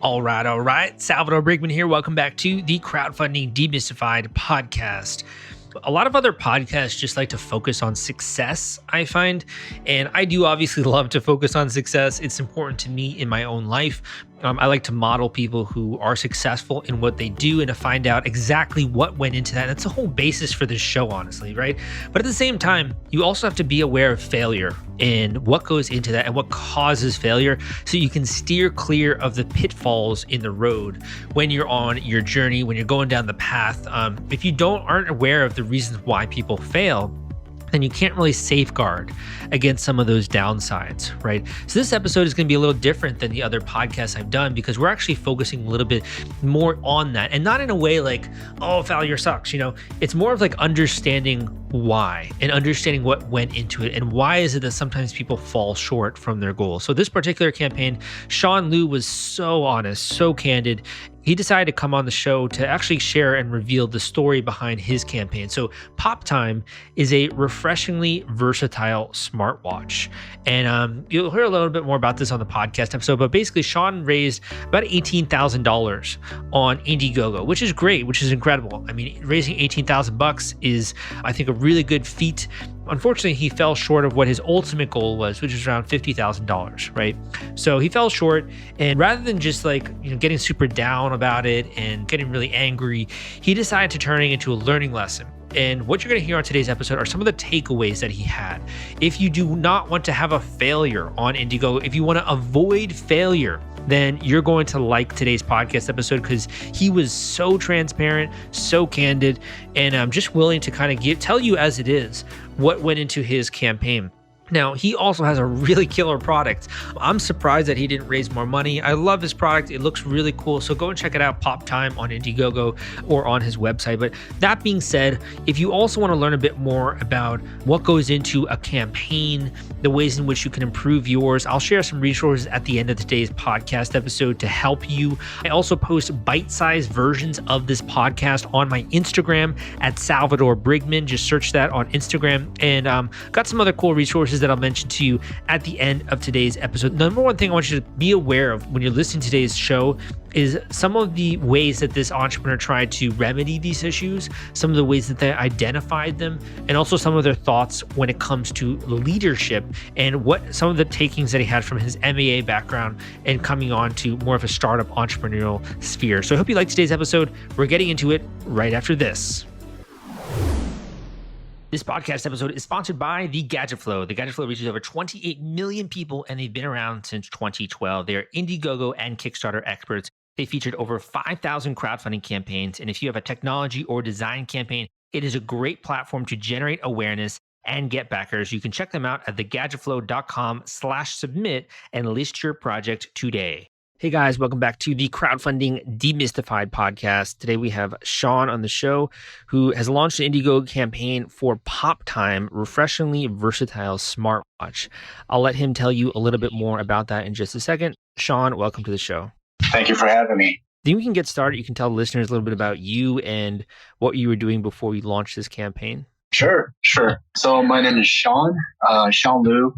All right. Salvador Briggman here. Welcome back to the Crowdfunding Demystified podcast. A lot of other podcasts just like to focus on success, I find. And I do obviously love to focus on success. It's important to me in my own life. I like to model people who are successful in what they do and to find out exactly what went into that. That's the whole basis for this show, honestly, right? But at the same time, you also have to be aware of failure and what goes into that and what causes failure so you can steer clear of the pitfalls in the road when you're on your journey, when you're going down the path. If you aren't aware of the reasons why people fail, then you can't really safeguard against some of those downsides, right? So this episode is going to be a little different than the other podcasts I've done because we're actually focusing a little bit more on that, and not in a way like, oh, failure sucks, It's more of like understanding why and understanding what went into it and why is it that sometimes people fall short from their goals. So this particular campaign, Sean Liu was so honest, so candid. He decided to come on the show to actually share and reveal the story behind his campaign. So PopTime is a refreshingly versatile smartwatch. And you'll hear a little bit more about this on the podcast episode, but basically Sean raised about $18,000 on Indiegogo, which is great, which is incredible. I mean, raising $18,000 is, I think, a really good feat. Unfortunately, he fell short of what his ultimate goal was, which was around $50,000, right? So he fell short, and rather than just getting super down about it and getting really angry, he decided to turn it into a learning lesson. And what you're going to hear on today's episode are some of the takeaways that he had. If you do not want to have a failure on Indiegogo, if you want to avoid failure, then you're going to like today's podcast episode because he was so transparent, so candid, and I'm just willing to kind of tell you as it is what went into his campaign. Now, he also has a really killer product. I'm surprised that he didn't raise more money. I love his product. It looks really cool. So go and check it out, PopTime on Indiegogo or on his website. But that being said, if you also want to learn a bit more about what goes into a campaign, the ways in which you can improve yours, I'll share some resources at the end of today's podcast episode to help you. I also post bite-sized versions of this podcast on my Instagram at Salvador Briggman. Just search that on Instagram, and got some other cool resources that I'll mention to you at the end of today's episode. Number one thing I want you to be aware of when you're listening to today's show is some of the ways that this entrepreneur tried to remedy these issues, some of the ways that they identified them, and also some of their thoughts when it comes to leadership and what some of the takings that he had from his MBA background and coming on to more of a startup entrepreneurial sphere. So I hope you like today's episode. We're getting into it right after this. This podcast episode is sponsored by the Gadget Flow. The Gadget Flow reaches over 28 million people, and they've been around since 2012. They are Indiegogo and Kickstarter experts. They featured over 5,000 crowdfunding campaigns, and if you have a technology or design campaign, it is a great platform to generate awareness and get backers. You can check them out at thegadgetflow.com/submit and list your project today. Hey guys, welcome back to the Crowdfunding Demystified podcast. Today we have Sean on the show, who has launched an Indiegogo campaign for PopTime, Refreshingly Versatile Smartwatch. I'll let him tell you a little bit more about that in just a second. Sean, welcome to the show. Thank you for having me. Then we can get started. You can tell listeners a little bit about you and what you were doing before you launched this campaign. Sure. So my name is Sean Liu.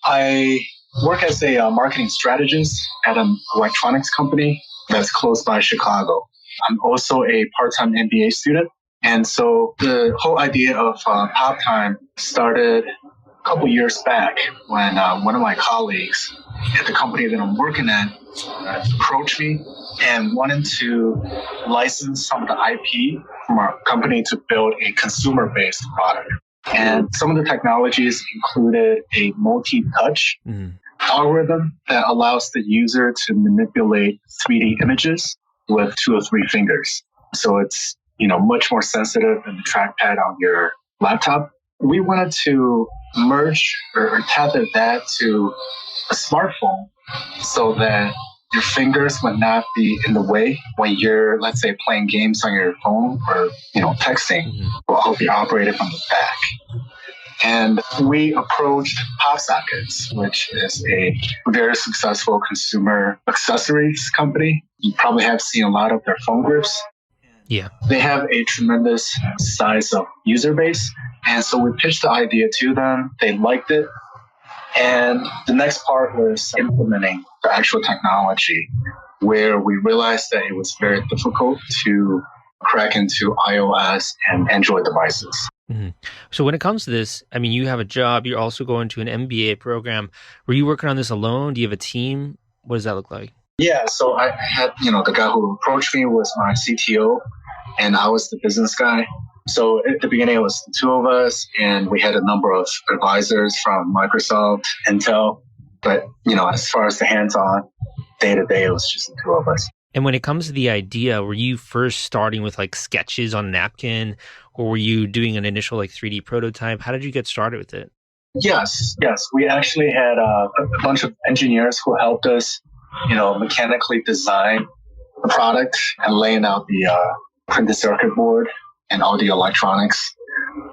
I work as a marketing strategist at an electronics company that's close by Chicago. I'm also a part-time MBA student. And so the whole idea of PopTime started a couple years back when one of my colleagues at the company that I'm working at approached me and wanted to license some of the IP from our company to build a consumer-based product. And some of the technologies included a multi-touch algorithm that allows the user to manipulate 3D images with 2 or 3 fingers. So it's, much more sensitive than the trackpad on your laptop. We wanted to merge or tether that to a smartphone so that your fingers would not be in the way when you're, let's say, playing games on your phone or, texting. Will help you operate it from the back. And we approached PopSockets, which is a very successful consumer accessories company. You probably have seen a lot of their phone grips. Yeah. They have a tremendous size of user base. And so we pitched the idea to them. They liked it. And the next part was implementing the actual technology. where we realized that it was very difficult to crack into iOS and Android devices. Mm-hmm. So when it comes to this, I mean, you have a job, you're also going to an MBA program. Were you working on this alone? Do you have a team? What does that look like? Yeah, so I had, the guy who approached me was my CTO, and I was the business guy. So at the beginning, it was the two of us, and we had a number of advisors from Microsoft, Intel. But, as far as the hands-on, day-to-day, it was just the two of us. And when it comes to the idea, were you first starting with like sketches on a napkin, or were you doing an initial like 3D prototype? How did you get started with it? Yes. We actually had a bunch of engineers who helped us, mechanically design the product and laying out the printed circuit board and all the electronics.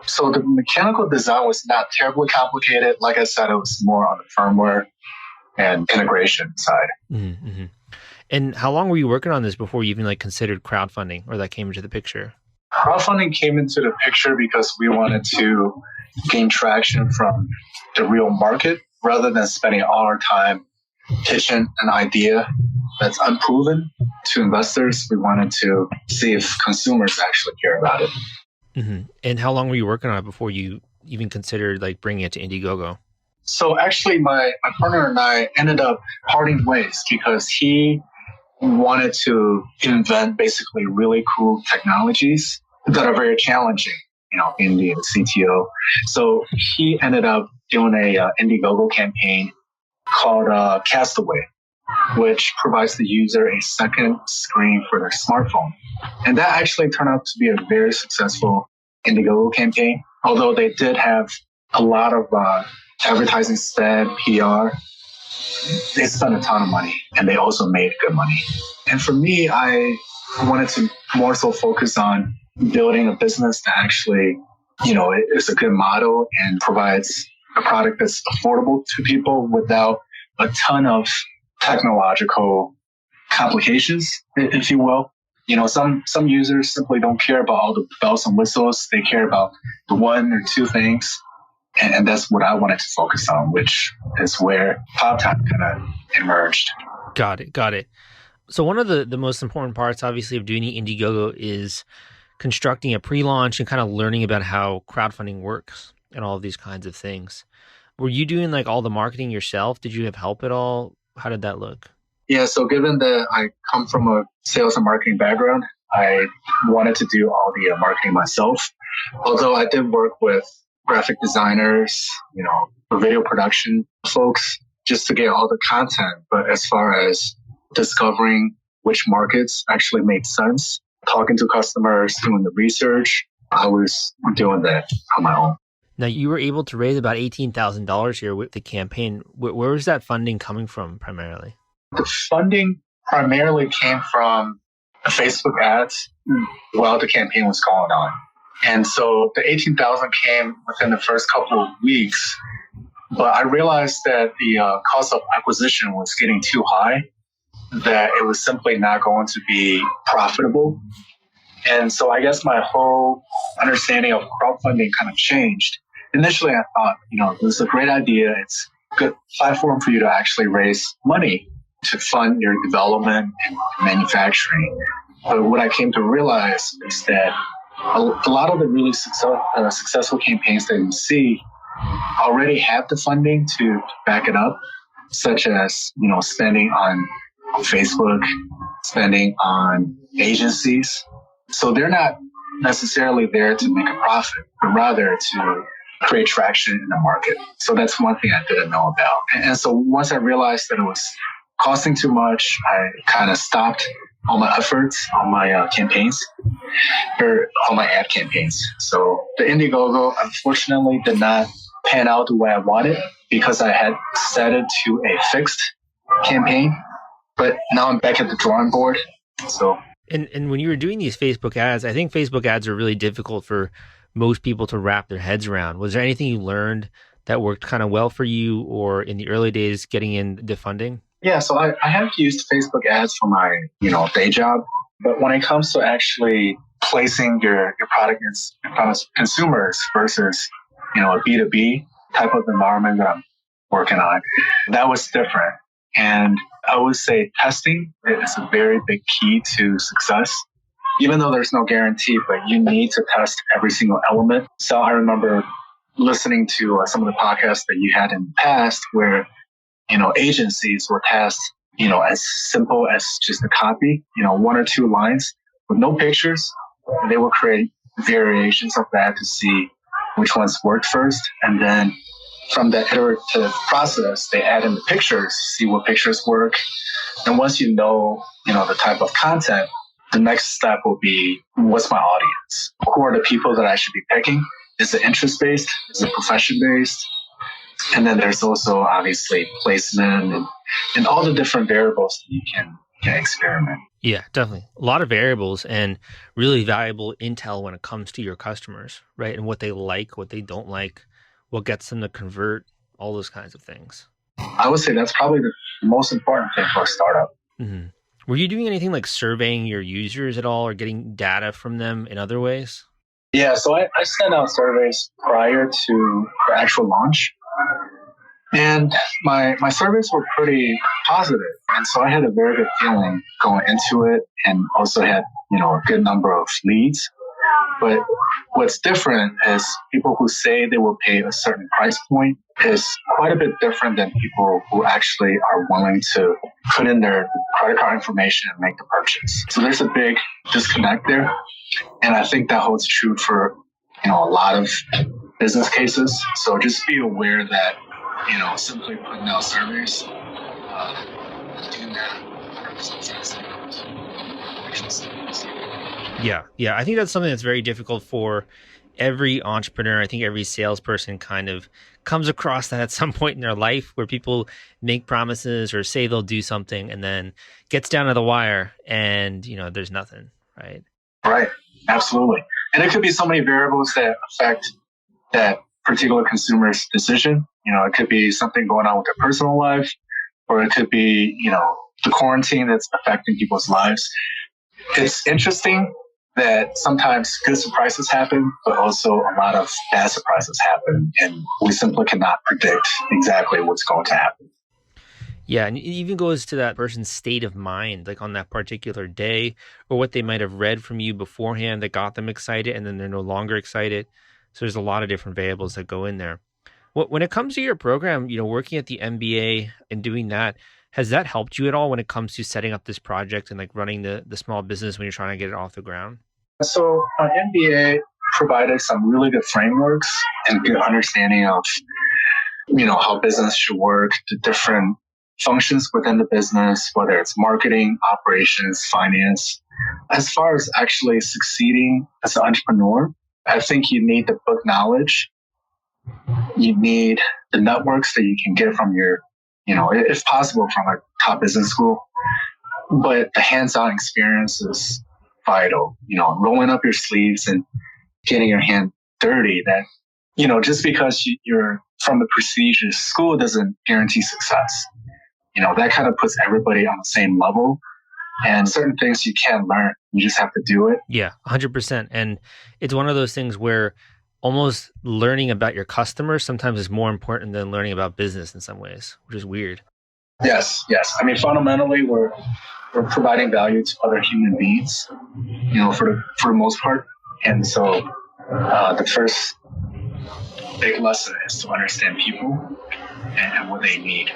So the mechanical design was not terribly complicated. Like I said, it was more on the firmware and integration side. Mm-hmm. And how long were you working on this before you even like considered crowdfunding, or that came into the picture? Crowdfunding came into the picture because we wanted to gain traction from the real market rather than spending all our time pitching an idea that's unproven to investors. We wanted to see if consumers actually care about it. Mm-hmm. And how long were you working on it before you even considered like bringing it to Indiegogo? So actually, my partner and I ended up parting ways because he wanted to invent basically really cool technologies that are very challenging, in the CTO. So he ended up doing a Indiegogo campaign called Castaway, which provides the user a second screen for their smartphone. And that actually turned out to be a very successful Indiegogo campaign, although they did have a lot of advertising spend, PR. They spent a ton of money, and they also made good money. And for me, I wanted to more so focus on building a business that actually, is a good model and provides a product that's affordable to people without a ton of technological complications, if you will. Some users simply don't care about all the bells and whistles. They care about the one or two things. And that's what I wanted to focus on, which is where PopTime kind of emerged. Got it. So one of the most important parts, obviously, of doing Indiegogo is constructing a pre-launch and kind of learning about how crowdfunding works and all of these kinds of things. Were you doing like all the marketing yourself? Did you have help at all? How did that look? Yeah, so given that I come from a sales and marketing background, I wanted to do all the marketing myself. Although I did work with graphic designers, video production folks, just to get all the content. But as far as discovering which markets actually made sense, talking to customers, doing the research, I was doing that on my own. Now, you were able to raise about $18,000 here with the campaign. Where was that funding coming from primarily? The funding primarily came from Facebook ads while the campaign was going on. And so the 18,000 came within the first couple of weeks, but I realized that the cost of acquisition was getting too high, that it was simply not going to be profitable. And so I guess my whole understanding of crowdfunding kind of changed. Initially, I thought, this is a great idea. It's a good platform for you to actually raise money to fund your development and manufacturing. But what I came to realize is that a lot of the really successful campaigns that you see already have the funding to back it up, such as, spending on Facebook, spending on agencies. So they're not necessarily there to make a profit, but rather to create traction in the market. So that's one thing I didn't know about. And so once I realized that it was costing too much, I kind of stopped all my efforts on my campaigns, or all my ad campaigns. So the Indiegogo, unfortunately, did not pan out the way I wanted because I had set it to a fixed campaign. But now I'm back at the drawing board. So And when you were doing these Facebook ads, I think Facebook ads are really difficult for most people to wrap their heads around. Was there anything you learned that worked kind of well for you, or in the early days getting in the funding? Yeah, so I have used Facebook ads for my, day job. But when it comes to actually placing your product in front of consumers versus, a B2B type of environment that I'm working on, that was different. And I would say testing is a very big key to success. Even though there's no guarantee, but you need to test every single element. So I remember listening to some of the podcasts that you had in the past where, agencies were tasked, as simple as just a copy, one or two lines with no pictures. And they will create variations of that to see which ones worked first. And then from that iterative process, they add in the pictures, see what pictures work. And once the type of content, the next step will be, what's my audience? Who are the people that I should be picking? Is it interest-based? Is it profession-based? And then there's also obviously placement and all the different variables that you can experiment. Yeah, definitely. A lot of variables and really valuable intel when it comes to your customers, right? And what they like, what they don't like, what gets them to convert, all those kinds of things. I would say that's probably the most important thing for a startup. Mm-hmm. Were you doing anything like surveying your users at all or getting data from them in other ways? Yeah, so I sent out surveys prior to the actual launch. And my surveys were pretty positive. And so I had a very good feeling going into it and also had, a good number of leads. But what's different is people who say they will pay a certain price point is quite a bit different than people who actually are willing to put in their credit card information and make the purchase. So there's a big disconnect there. And I think that holds true for, a lot of business cases. So just be aware that, simply putting out surveys, doing that 100% Yeah. I think that's something that's very difficult for every entrepreneur. I think every salesperson kind of comes across that at some point in their life where people make promises or say they'll do something and then gets down to the wire and, there's nothing, right? Right. Absolutely. And it could be so many variables that affect that particular consumer's decision. It could be something going on with their personal life, or it could be, the quarantine that's affecting people's lives. It's interesting that sometimes good surprises happen, but also a lot of bad surprises happen. And we simply cannot predict exactly what's going to happen. Yeah, and it even goes to that person's state of mind, like on that particular day, or what they might have read from you beforehand that got them excited, and then they're no longer excited. So there's a lot of different variables that go in there. When it comes to your program, working at the MBA and doing that, has that helped you at all when it comes to setting up this project and like running the small business when you're trying to get it off the ground? So MBA provided some really good frameworks and good understanding of, how business should work, the different functions within the business, whether it's marketing, operations, finance. As far as actually succeeding as an entrepreneur, I think you need the book knowledge. You need the networks that you can get from your, if possible, from a top business school. But the hands-on experience is vital. Rolling up your sleeves and getting your hand dirty. That, just because you're from a prestigious school doesn't guarantee success. That kind of puts everybody on the same level. And certain things you can't learn. You just have to do it. Yeah, 100%. And it's one of those things where almost learning about your customers sometimes is more important than learning about business in some ways, which is weird. Yes. I mean, fundamentally, we're providing value to other human beings, for the most part. And so the first big lesson is to understand people and what they need.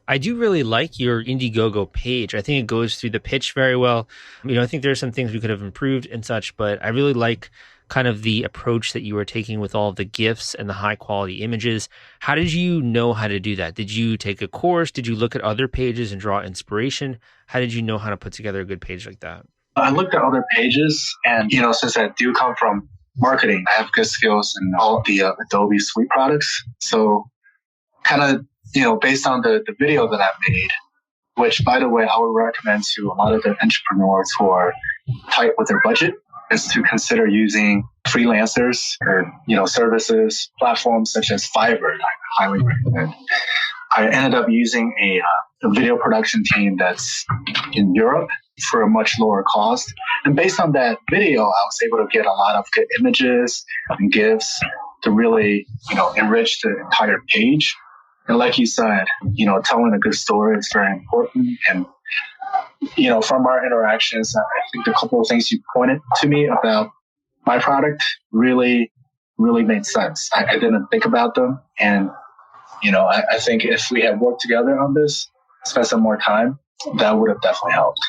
I do really like your Indiegogo page. I think it goes through the pitch very well. I think there are some things we could have improved and such, but I really like kind of the approach that you were taking with all of the GIFs and the high quality images. How did you know how to do that? Did you take a course? Did you look at other pages and draw inspiration? How did you know how to put together a good page like that? I looked at other pages and, since I do come from marketing, I have good skills in all the Adobe Suite products. So kind of, based on the video that I made, which, by the way, I would recommend to a lot of the entrepreneurs who are tight with their budget, is to consider using freelancers or, services, platforms such as Fiverr. I highly recommend. I ended up using a video production team that's in Europe for a much lower cost. And based on that video, I was able to get a lot of good images and GIFs to really, enrich the entire page. And like you said, telling a good story is very important. And, from our interactions, I think the couple of things you pointed to me about my product really, really made sense. I didn't think about them. And, I think if we had worked together on this, spent some more time, that would have definitely helped.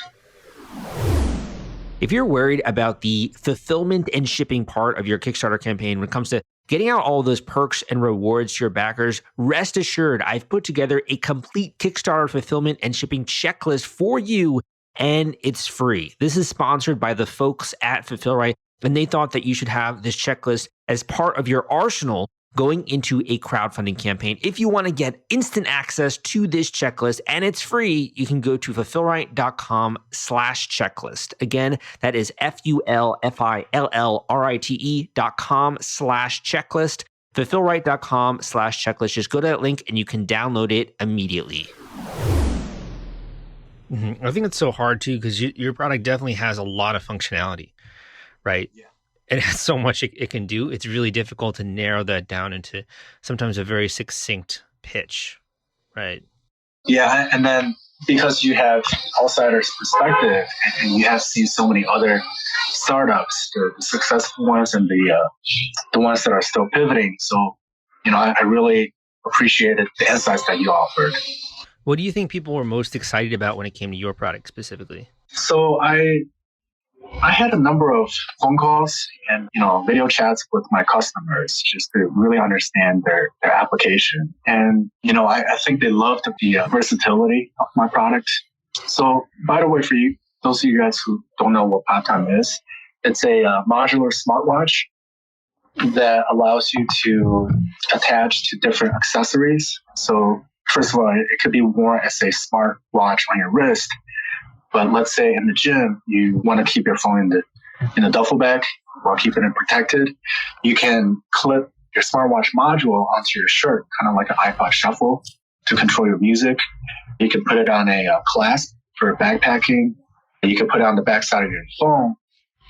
If you're worried about the fulfillment and shipping part of your Kickstarter campaign when it comes to getting out all those perks and rewards to your backers, rest assured, I've put together a complete Kickstarter fulfillment and shipping checklist for you, and it's free. This is sponsored by the folks at Fulfillrite, and they thought that you should have this checklist as part of your arsenal going into a crowdfunding campaign. If you want to get instant access to this checklist and it's free, you can go to fulfillrite.com/checklist. Again, that is fulfillrite.com/checklist. fulfillrite.com/checklist. Just go to that link and you can download it immediately. I think it's so hard too, because your product definitely has a lot of functionality, right? Yeah. It has so much it can do. It's really difficult to narrow that down into sometimes a very succinct pitch, right? Yeah, and then because you have outsider's perspective and you have seen so many other startups, the successful ones and the ones that are still pivoting. So, I really appreciated the insights that you offered. What do you think people were most excited about when it came to your product specifically? So I had a number of phone calls and, video chats with my customers just to really understand their application. And, I think they loved the versatility of my product. So, by the way, for you, those of you guys who don't know what PopTime is, it's a modular smartwatch that allows you to attach to different accessories. So, first of all, it could be worn as a smartwatch on your wrist. But let's say in the gym, you want to keep your phone in the duffel bag while keeping it protected. You can clip your smartwatch module onto your shirt, kind of like an iPod Shuffle, to control your music. You can put it on a clasp for backpacking. You can put it on the backside of your phone.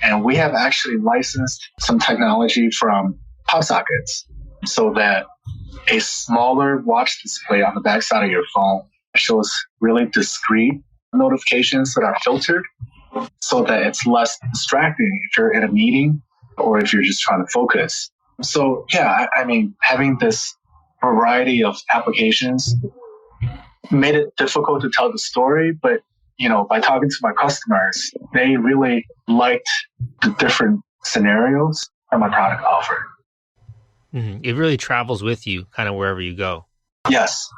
And we have actually licensed some technology from PopSockets so that a smaller watch display on the backside of your phone shows really discrete notifications that are filtered so that it's less distracting if you're in a meeting or if you're just trying to focus. So yeah, I mean, having this variety of applications made it difficult to tell the story, but by talking to my customers, they really liked the different scenarios that my product offered. Mm-hmm. It really travels with you kind of wherever you go. Yes.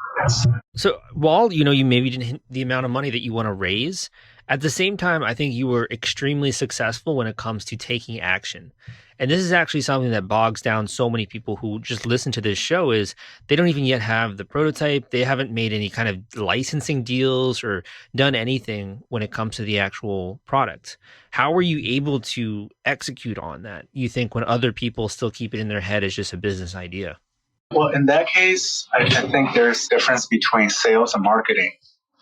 So while, you maybe didn't hit the amount of money that you want to raise, at the same time, I think you were extremely successful when it comes to taking action. And this is actually something that bogs down so many people who just listen to this show is they don't even yet have the prototype. They haven't made any kind of licensing deals or done anything when it comes to the actual product. How were you able to execute on that, you think, when other people still keep it in their head as just a business idea? Well, in that case, I think there's a difference between sales and marketing.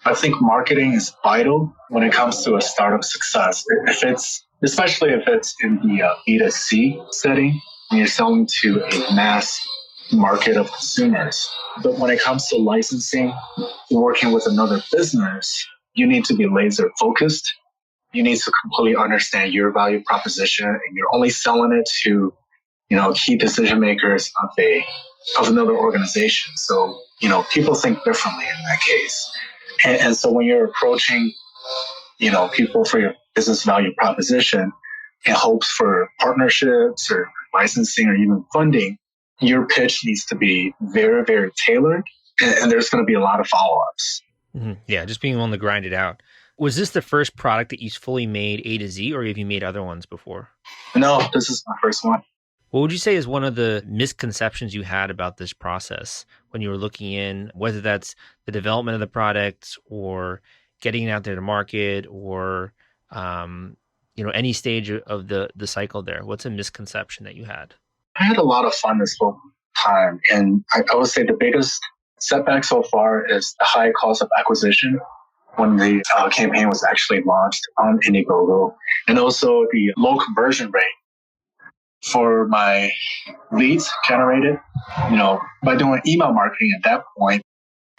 I think marketing is vital when it comes to a startup success. Especially if it's in the B2C setting and you're selling to a mass market of consumers. But when it comes to licensing, working with another business, you need to be laser focused. You need to completely understand your value proposition, and you're only selling it to, key decision makers of another organization. So, people think differently in that case. And so when you're approaching, people for your business value proposition in hopes for partnerships or licensing or even funding, your pitch needs to be very, very tailored. And there's going to be a lot of follow-ups. Mm-hmm. Yeah, just being willing to grind it out. Was this the first product that you fully made A to Z, or have you made other ones before? No, this is my first one. What would you say is one of the misconceptions you had about this process when you were looking in, whether that's the development of the product or getting it out there to market or, any stage of the cycle there? What's a misconception that you had? I had a lot of fun this whole time. And I would say the biggest setback so far is the high cost of acquisition when the campaign was actually launched on Indiegogo, and also the low conversion rate for my leads generated. By doing email marketing at that point,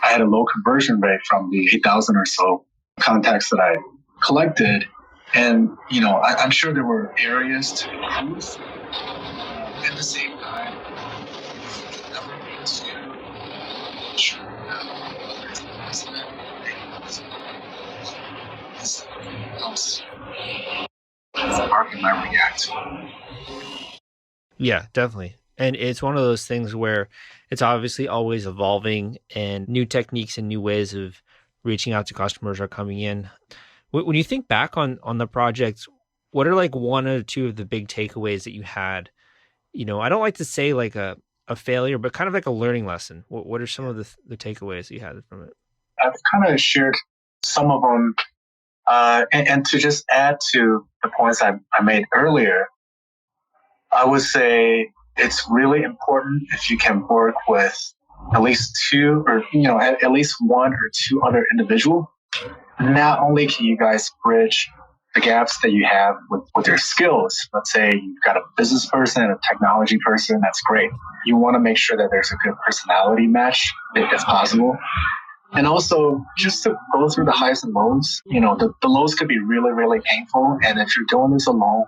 I had a low conversion rate from the 8,000 or so contacts that I collected. And, I'm sure there were areas to improve. At the same time, never been to sure whether it's the president else the market might react. Yeah, definitely. And it's one of those things where it's obviously always evolving and new techniques and new ways of reaching out to customers are coming in. When you think back on the project, what are like one or two of the big takeaways that you had? I don't like to say like a failure, but kind of like a learning lesson. What are some of the takeaways that you had from it? I've kind of shared some of them. And to just add to the points I made earlier, I would say it's really important if you can work with at least two or, at least one or two other individuals. Not only can you guys bridge the gaps that you have with your skills. Let's say you've got a business person and a technology person, that's great. You want to make sure that there's a good personality match if possible. And also just to go through the highs and lows, the lows could be really, really painful. And if you're doing this alone,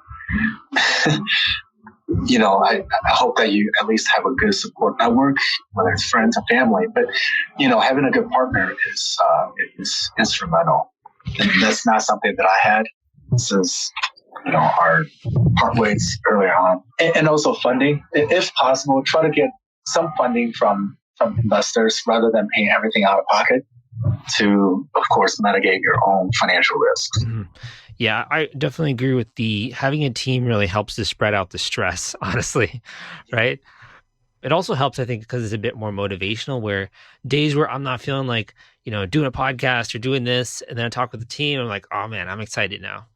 I hope that you at least have a good support network, whether it's friends or family. But, having a good partner is instrumental. And that's not something that I had since, our part ways earlier on. And also funding. If possible, try to get some funding from investors rather than paying everything out of pocket to, of course, mitigate your own financial risks. Mm-hmm. Yeah, I definitely agree with having a team really helps to spread out the stress, honestly, right? It also helps, I think, because it's a bit more motivational where days where I'm not feeling like, doing a podcast or doing this, and then I talk with the team, I'm like, oh man, I'm excited now,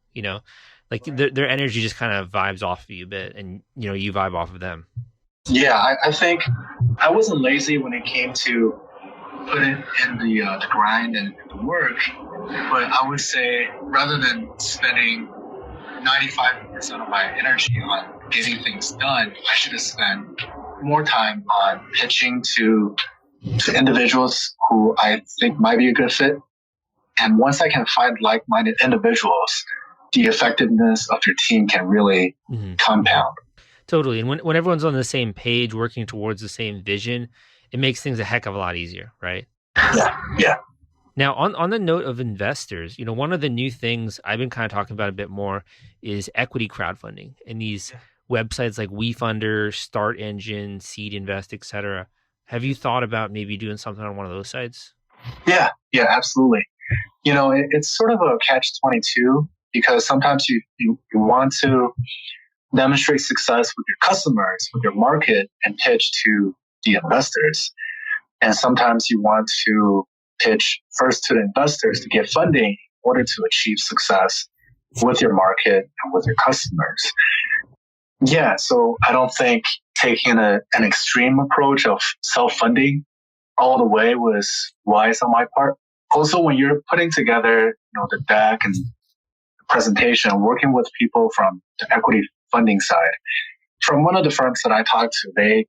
like their energy just kind of vibes off of you a bit and, you vibe off of them. Yeah, I think I wasn't lazy when it came to put it in the grind and the work, but I would say rather than spending 95% of my energy on getting things done, I should have spent more time on pitching to individuals who I think might be a good fit. And once I can find like-minded individuals, the effectiveness of your team can really compound. Totally. And when everyone's on the same page, working towards the same vision, it makes things a heck of a lot easier, right? Yeah. Now, on the note of investors, one of the new things I've been kind of talking about a bit more is equity crowdfunding and these websites like WeFunder, Start Engine, Seed Invest, etc. Have you thought about maybe doing something on one of those sites? Yeah, absolutely. It's sort of a catch-22 because sometimes you want to demonstrate success with your customers, with your market, and pitch to the investors. And sometimes you want to pitch first to the investors to get funding in order to achieve success with your market and with your customers. Yeah, so I don't think taking an extreme approach of self-funding all the way was wise on my part. Also, when you're putting together, the deck and the presentation, working with people from the equity funding side, from one of the firms that I talked to, they,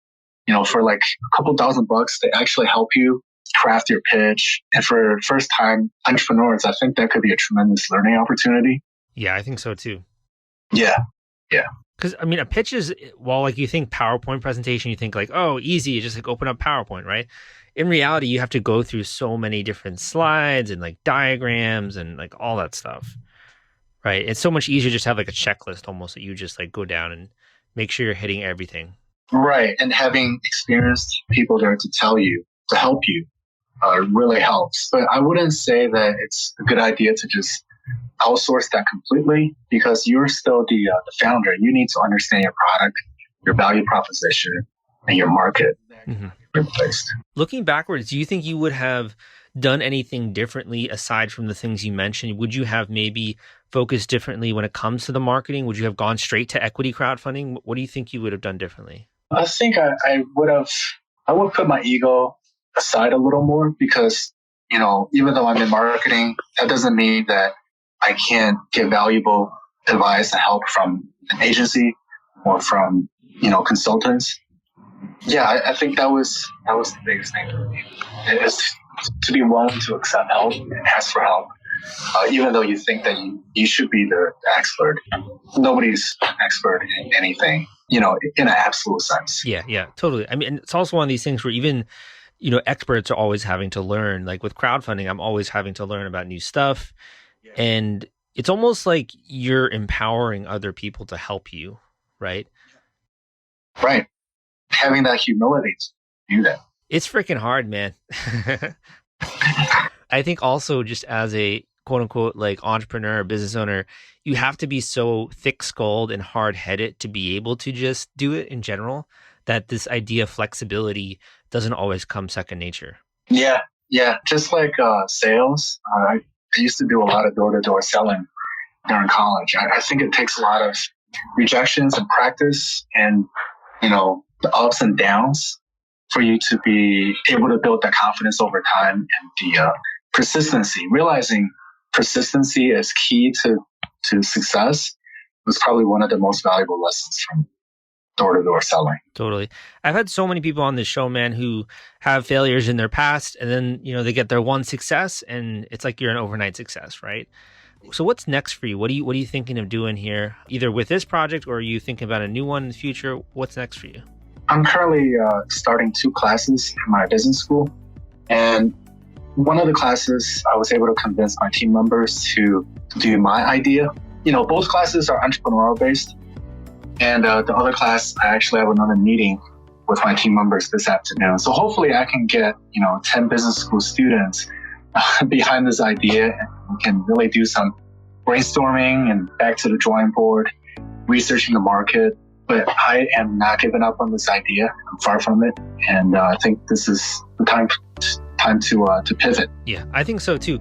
for like a couple $1,000, they actually help you craft your pitch. And for first-time entrepreneurs, I think that could be a tremendous learning opportunity. Yeah, I think so too. Yeah. Because, a pitch is, while like you think PowerPoint presentation, you think like, oh, easy, just like open up PowerPoint, right? In reality, you have to go through so many different slides and like diagrams and like all that stuff, right? It's so much easier just to have like a checklist almost that you just like go down and make sure you're hitting everything. Right. And having experienced people there to tell you, to help you, really helps. But I wouldn't say that it's a good idea to just outsource that completely because you're still the founder. You need to understand your product, your value proposition, and your market. Replaced. Looking backwards, do you think you would have done anything differently aside from the things you mentioned? Would you have maybe focused differently when it comes to the marketing? Would you have gone straight to equity crowdfunding? What do you think you would have done differently? I think I would put my ego aside a little more because, even though I'm in marketing, that doesn't mean that I can't get valuable advice and help from an agency or from, consultants. Yeah, I think that was the biggest thing for me. Is to be willing to accept help and ask for help, even though you think that you should be the expert. Nobody's expert in anything, in an absolute sense. Yeah, totally. I mean, it's also one of these things where even, experts are always having to learn. Like with crowdfunding, I'm always having to learn about new stuff. Yeah. And it's almost like you're empowering other people to help you, right? Right. Having that humility to do that. It's freaking hard, man. I think also just as a quote unquote like entrepreneur or business owner, you have to be so thick-skulled and hard-headed to be able to just do it in general, that this idea of flexibility doesn't always come second nature. Yeah. Just like sales, I used to do a lot of door-to-door selling during college. I think it takes a lot of rejections and practice and, the ups and downs for you to be able to build that confidence over time, and the persistency. Realizing persistency is key to success was probably one of the most valuable lessons from door-to-door selling. Totally. I've had so many people on this show, man, who have failures in their past, and then, they get their one success, and it's like you're an overnight success, right? So what's next for you? What are you thinking of doing here, either with this project, or are you thinking about a new one in the future? What's next for you? I'm currently starting 2 classes in my business school. And one of the classes, I was able to convince my team members to do my idea. Both classes are entrepreneurial based. And the other class, I actually have another meeting with my team members this afternoon. So hopefully I can get, 10 business school students behind this idea, and we can really do some brainstorming and back to the drawing board, researching the market. But I am not giving up on this idea. I'm far from it. And I think this is the time to pivot. Yeah, I think so too.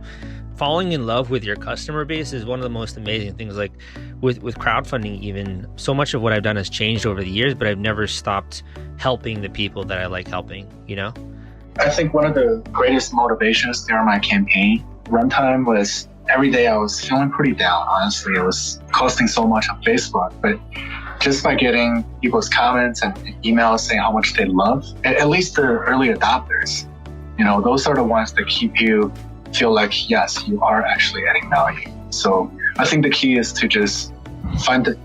Falling in love with your customer base is one of the most amazing things. Like with crowdfunding, even so much of what I've done has changed over the years, but I've never stopped helping the people that I like helping, I think one of the greatest motivations during my campaign runtime was every day I was feeling pretty down. Honestly, it was costing so much on Facebook, but just by getting people's comments and emails saying how much they love, at least the early adopters, those are the ones that keep you feel like, yes, you are actually adding value. So I think the key is to just find the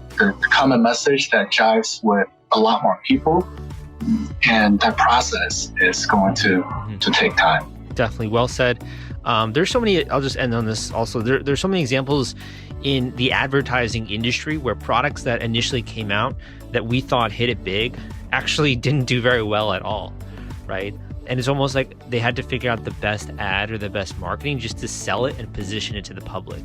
common message that jives with a lot more people. And that process is going to take time. Definitely. Well said. There's so many, I'll just end on this also. There's so many examples in the advertising industry where products that initially came out that we thought hit it big actually didn't do very well at all, right? And it's almost like they had to figure out the best ad or the best marketing just to sell it and position it to the public,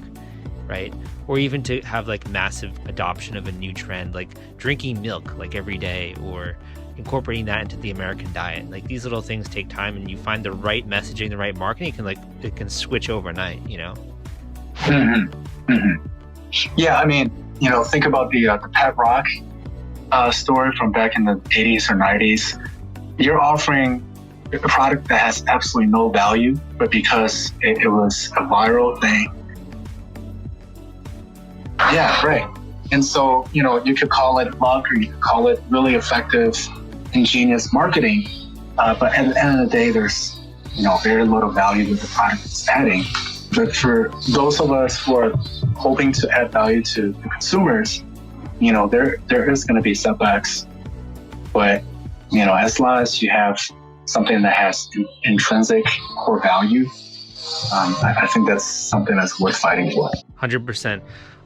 right? Or even to have like massive adoption of a new trend, like drinking milk like every day, or incorporating that into the American diet. Like these little things take time, and you find the right messaging, the right marketing, it can switch overnight, Yeah, I mean, think about the Pet Rock story from back in the 80s or 90s. You're offering a product that has absolutely no value, but because it was a viral thing. Yeah, right. And so, you could call it luck, or you could call it really effective, ingenious marketing. But at the end of the day, there's, very little value that the product is adding. But for those of us who are hoping to add value to the consumers, there is going to be setbacks. But, as long as you have something that has intrinsic core value, I think that's something that's worth fighting for. 100%.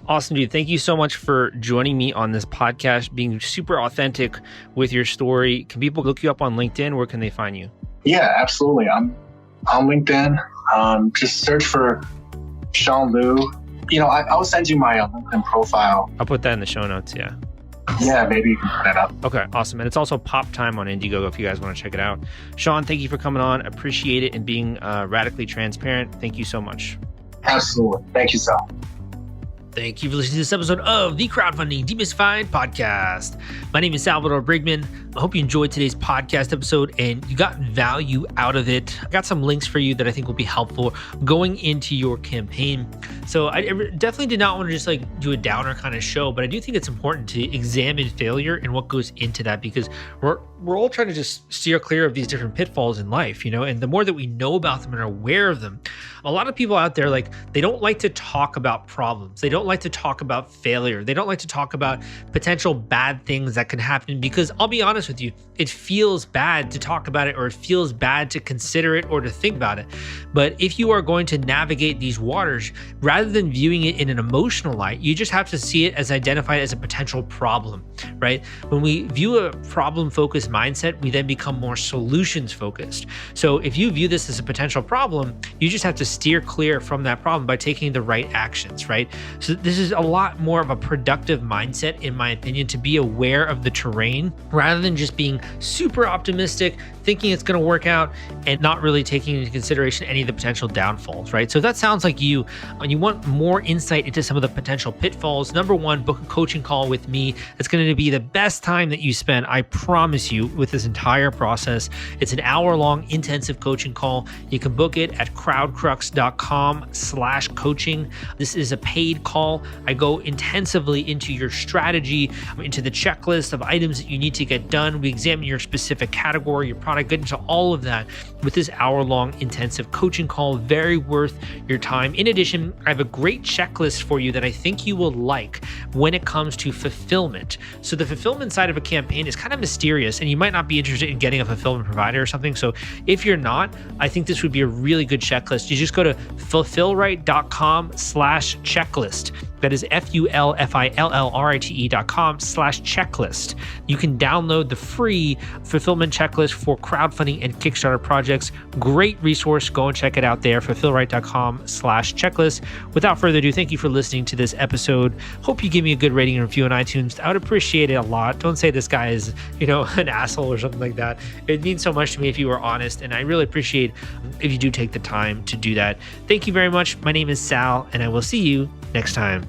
Awesome, dude. Thank you so much for joining me on this podcast, being super authentic with your story. Can people look you up on LinkedIn? Where can they find you? Yeah, absolutely. I'm on LinkedIn. Just search for Sean Liu. I'll send you my LinkedIn profile. I'll put that in the show notes, yeah. Yeah, maybe you can put that up. Okay, awesome. And it's also PopTime on Indiegogo if you guys want to check it out. Sean, thank you for coming on. Appreciate it and being radically transparent. Thank you so much. Absolutely. Thank you, Sal. Thank you for listening to this episode of the Crowdfunding Demystified Podcast. My name is Salvador Briggman. I hope you enjoyed today's podcast episode and you got value out of it. I got some links for you that I think will be helpful going into your campaign. So I definitely did not want to just do a downer kind of show, but I do think it's important to examine failure and what goes into that, because we're all trying to just steer clear of these different pitfalls in life, and the more that we know about them and are aware of them, a lot of people out there, they don't like to talk about problems. They don't like to talk about failure. They don't like to talk about potential bad things that can happen, because I'll be honest with you, it feels bad to talk about it, or it feels bad to consider it or to think about it. But if you are going to navigate these waters, rather than viewing it in an emotional light, you just have to see it as identified as a potential problem, right? When we view a problem-focused mindset, we then become more solutions-focused. So if you view this as a potential problem, you just have to steer clear from that problem by taking the right actions, right? So this is a lot more of a productive mindset, in my opinion, to be aware of the terrain rather than just being super optimistic, thinking it's going to work out and not really taking into consideration any of the potential downfalls, right? So if that sounds like you, and you want more insight into some of the potential pitfalls, number one, book a coaching call with me. It's going to be the best time that you spend, I promise you, with this entire process. It's an hour-long intensive coaching call. You can book it at crowdcrux.com/coaching. This is a paid call. I go intensively into your strategy, into the checklist of items that you need to get done. We examine your specific category, your product, get into all of that with this hour-long intensive coaching call. Very worth your time. In addition, I have a great checklist for you that I think you will like when it comes to fulfillment. So the fulfillment side of a campaign is kind of mysterious, and you might not be interested in getting a fulfillment provider or something. So if you're not, I think this would be a really good checklist. You just go to fulfillright.com/checklist. That is fulfillright.com/checklist. You can download the free fulfillment checklist for crowdfunding and Kickstarter projects. Great resource. Go and check it out there, fulfillright.com/checklist. Without further ado, thank you for listening to this episode. Hope you give me a good rating and review on iTunes. I would appreciate it a lot. Don't say this guy is, an asshole or something like that. It means so much to me if you are honest, and I really appreciate if you do take the time to do that. Thank you very much. My name is Sal, and I will see you next time.